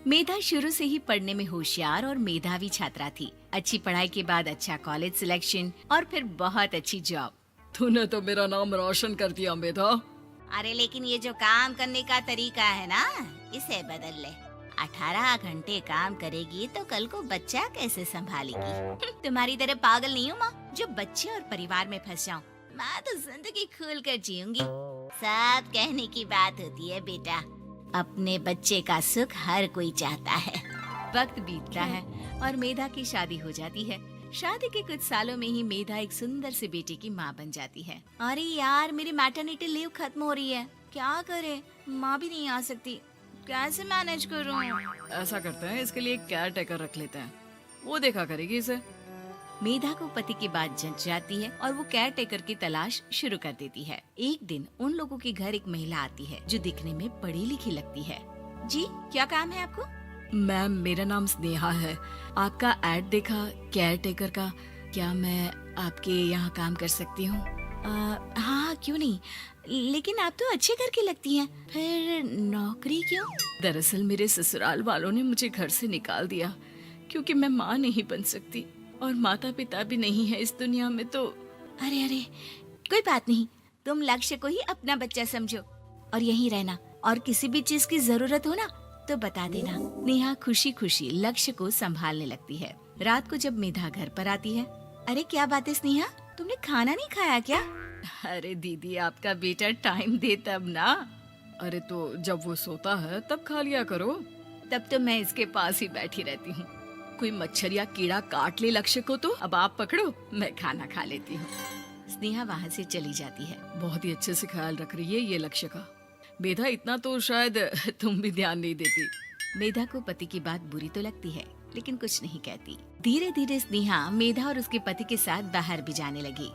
मेधा शुरू से ही पढ़ने में होशियार और मेधावी छात्रा थी। अच्छी पढ़ाई के बाद अच्छा कॉलेज सिलेक्शन और फिर बहुत अच्छी जॉब। तूने तो मेरा नाम रोशन कर दिया मेधा। अरे लेकिन ये जो काम करने का तरीका है ना, इसे बदल ले। 18 घंटे काम करेगी तो कल को बच्चा कैसे संभालेगी? तुम्हारी तरह पागल नहीं हूँ माँ, जो बच्चे और परिवार में फंस जाऊँ। मैं तो जिंदगी खुल कर जीऊंगी। सब कहने की बात होती है बेटा, अपने बच्चे का सुख हर कोई चाहता है। वक्त बीतता है और मेधा की शादी हो जाती है। शादी के कुछ सालों में ही मेधा एक सुंदर से बेटे की माँ बन जाती है। अरे यार, मेरी मैटरनिटी लीव खत्म हो रही है, क्या करे? माँ भी नहीं आ सकती, कैसे मैनेज करूँ? ऐसा करते हैं, इसके लिए एक केयर टेकर रख लेते हैं, वो देखा करेगी इसे। मेधा को पति की बात जंच जाती है और वो केयर टेकर की तलाश शुरू कर देती है। एक दिन उन लोगों के घर एक महिला आती है जो दिखने में पढ़ी लिखी लगती है। जी, क्या काम है आपको? मैम, मेरा नाम स्नेहा है। आपका एड देखा केयर टेकर का, क्या मैं आपके यहाँ काम कर सकती हूँ? हाँ, क्यों नहीं, लेकिन आप तो अच्छे घर की लगती हैं, फिर नौकरी क्यों? दरअसल मेरे ससुराल वालों ने मुझे घर से निकाल दिया क्योंकि मैं माँ नहीं बन सकती और माता पिता भी नहीं है इस दुनिया में। तो अरे अरे, कोई बात नहीं, तुम लक्ष्य को ही अपना बच्चा समझो और यहीं रहना, और किसी भी चीज की जरूरत हो ना तो बता देना। नेहा खुशी खुशी लक्ष्य को संभालने लगती है। रात को जब मेधा घर पर आती है, अरे क्या बात है स्नेहा, तुमने खाना नहीं खाया क्या? अरे दीदी, आपका बेटा टाइम दे तब ना। अरे तो जब वो सोता है तब खा लिया करो। तब तो मैं इसके पास ही बैठी रहती हूँ। कोई मच्छर या कीड़ा काट ले लक्ष्य को तो अब आप पकड़ो, मैं खाना खा लेती हूँ। स्नेहा वहाँ से चली जाती है। बहुत ही अच्छे से ख्याल रख रही है ये लक्ष्य का। मेधा, इतना तो शायद तुम भी ध्यान नहीं देती। मेधा को पति की बात बुरी तो लगती है, लेकिन कुछ नहीं कहती। धीरे धीरे स्नेहा मेधा और उसके पति के साथ बाहर भी जाने लगी।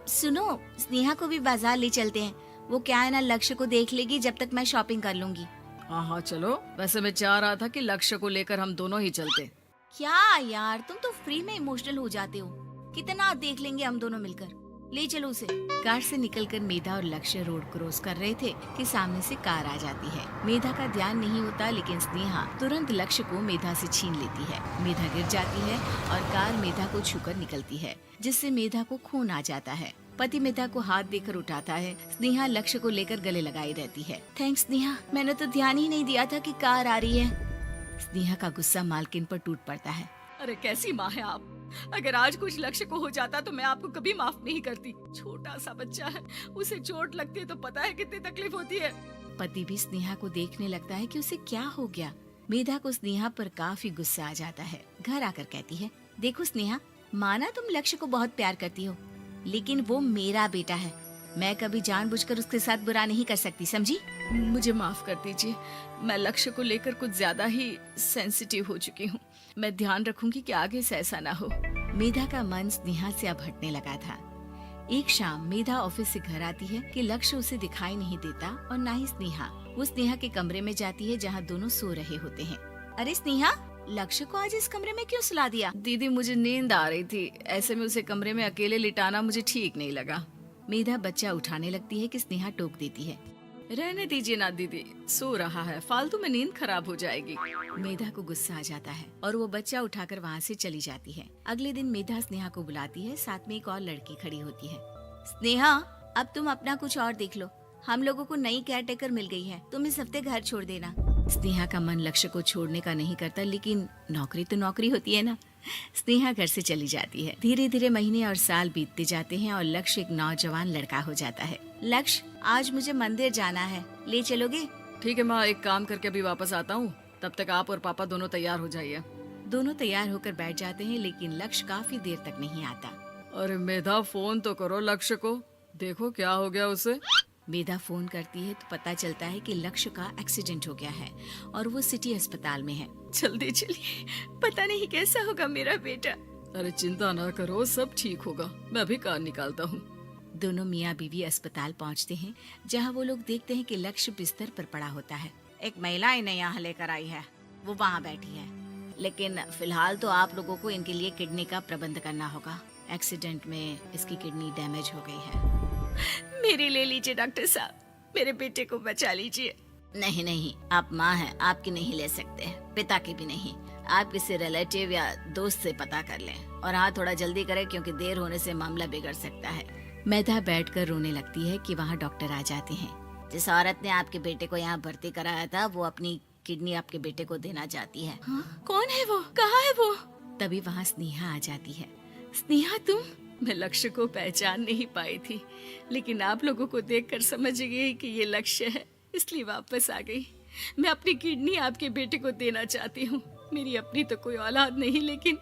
सुनो, स्नेहा को भी बाजार ले चलते हैं, वो क्या है ना, लक्ष्य को देख लेगी जब तक मैं शॉपिंग कर लूंगी। हाँ हाँ चलो, वैसे मैं चाह रहा था कि लक्ष्य को लेकर हम दोनों ही चलते। क्या यार, तुम तो फ्री में इमोशनल हो जाते हो, कितना देख लेंगे हम दोनों मिलकर, ले चलो उसे। कार से निकलकर मेधा और लक्ष्य रोड क्रॉस कर रहे थे कि सामने से कार आ जाती है। मेधा का ध्यान नहीं होता, लेकिन स्नेहा तुरंत लक्ष्य को मेधा से छीन लेती है। मेधा गिर जाती है और कार मेधा को छूकर निकलती है, जिससे मेधा को खून आ जाता है। पति मेधा को हाथ देकर उठाता है। स्नेहा लक्ष्य को लेकर गले लगाई रहती है। थैंक्स स्नेहा, मैंने तो ध्यान ही नहीं दिया था कि कार आ रही है। स्नेहा का गुस्सा मालकिन पर टूट पड़ता है। अरे कैसी माँ है आप, अगर आज कुछ लक्ष्य को हो जाता तो मैं आपको कभी माफ नहीं करती। छोटा सा बच्चा है, उसे चोट लगती है तो पता है कितनी तकलीफ होती है। पति भी स्नेहा को देखने लगता है कि उसे क्या हो गया। मेधा को स्नेहा पर काफी गुस्सा आ जाता है। घर आकर कहती है, देखो स्नेहा, माना तुम लक्ष्य को बहुत प्यार करती हो, लेकिन वो मेरा बेटा है, मैं कभी जानबूझकर उसके साथ बुरा नहीं कर सकती, समझी? मुझे माफ कर दीजिए, मैं लक्ष्य को लेकर कुछ ज्यादा ही सेंसिटिव हो चुकी हूँ। मैं ध्यान रखूंगी कि आगे से ऐसा ना हो। मेधा का मन स्नेहा से अब हटने लगा था। एक शाम मेधा ऑफिस से घर आती है कि लक्ष्य उसे दिखाई नहीं देता और ना ही स्नेहा। वो स्नेहा के कमरे में जाती है जहाँ दोनों सो रहे होते हैं। अरे स्नेहा, लक्ष्य को आज इस कमरे में क्यों सुला दिया? दीदी, मुझे नींद आ रही थी, ऐसे में उसे कमरे में अकेले लिटाना मुझे ठीक नहीं लगा। मेधा बच्चा उठाने लगती है कि स्नेहा टोक देती है। रहने दीजिए ना दीदी, सो रहा है, फालतू में नींद खराब हो जाएगी। मेधा को गुस्सा आ जाता है और वो बच्चा उठाकर वहाँ से चली जाती है। अगले दिन मेधा स्नेहा को बुलाती है, साथ में एक और लड़की खड़ी होती है। स्नेहा, अब तुम अपना कुछ और देख लो, हम लोगों को नई केयर टेकर मिल गई है, तुम इस हफ्ते घर छोड़ देना। स्नेहा का मन लक्ष्य को छोड़ने का नहीं करता, लेकिन नौकरी तो नौकरी होती है ना। स्नेहा घर से चली जाती है। धीरे धीरे महीने और साल बीतते जाते हैं और लक्ष्य एक नौजवान लड़का हो जाता है। लक्ष्य, आज मुझे मंदिर जाना है, ले चलोगे? ठीक है माँ, एक काम करके अभी वापस आता हूँ, तब तक आप और पापा दोनों तैयार हो जाइए। दोनों तैयार होकर बैठ जाते हैं, लेकिन लक्ष्य काफी देर तक नहीं आता। अरे मेधा, फोन तो करो लक्ष्य को, देखो क्या हो गया उसे। मेधा फोन करती है तो पता चलता है कि लक्ष्य का एक्सीडेंट हो गया है और वो सिटी अस्पताल में है। जल्दी चलिए, पता नहीं कैसा होगा मेरा बेटा। अरे चिंता ना करो, सब ठीक होगा, मैं अभी कार निकालता हूँ। दोनों मियाँ बीवी अस्पताल पहुँचते हैं, जहाँ वो लोग देखते हैं कि लक्ष्य बिस्तर पर पड़ा होता है। एक महिला इन्हें यहाँ लेकर आई है, वो वहाँ बैठी है, लेकिन फिलहाल तो आप लोगों को इनके लिए किडनी का प्रबंध करना होगा। एक्सीडेंट में इसकी किडनी डैमेज हो गई है। मेरी ले लीजिए डॉक्टर साहब, मेरे बेटे को बचा लीजिए। नहीं नहीं, आप माँ हैं, आपकी नहीं ले सकते, पिता की भी नहीं। आप किसी रिलेटिव या दोस्त से पता कर लें, और हाँ थोड़ा जल्दी करें क्योंकि देर होने से मामला बिगड़ सकता है। मेधा बैठकर रोने लगती है कि वहाँ डॉक्टर आ जाते हैं। जिस औरत ने आपके बेटे को यहाँ भर्ती कराया था वो अपनी किडनी आपके बेटे को देना चाहती है। हाँ? कौन है वो? कहाँ है वो? तभी वहाँ स्नेहा आ जाती है। स्नेहा तुम? मैं लक्ष्य को पहचान नहीं पाई थी, लेकिन आप लोगों को देखकर समझ गई कि ये लक्ष्य है, इसलिए वापस आ गई। मैं अपनी किडनी आपके बेटे को देना चाहती हूँ। मेरी अपनी तो कोई औलाद नहीं, लेकिन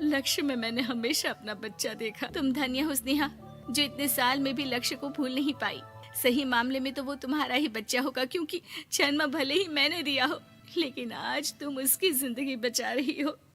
लक्ष्य में मैंने हमेशा अपना बच्चा देखा। तुम धन्य हो स्नेहा, जो इतने साल में भी लक्ष्य को भूल नहीं पाई। सही मामले में तो वो तुम्हारा ही बच्चा होगा, क्योंकि जन्म भले ही मैंने दिया हो, लेकिन आज तुम उसकी जिंदगी बचा रही हो।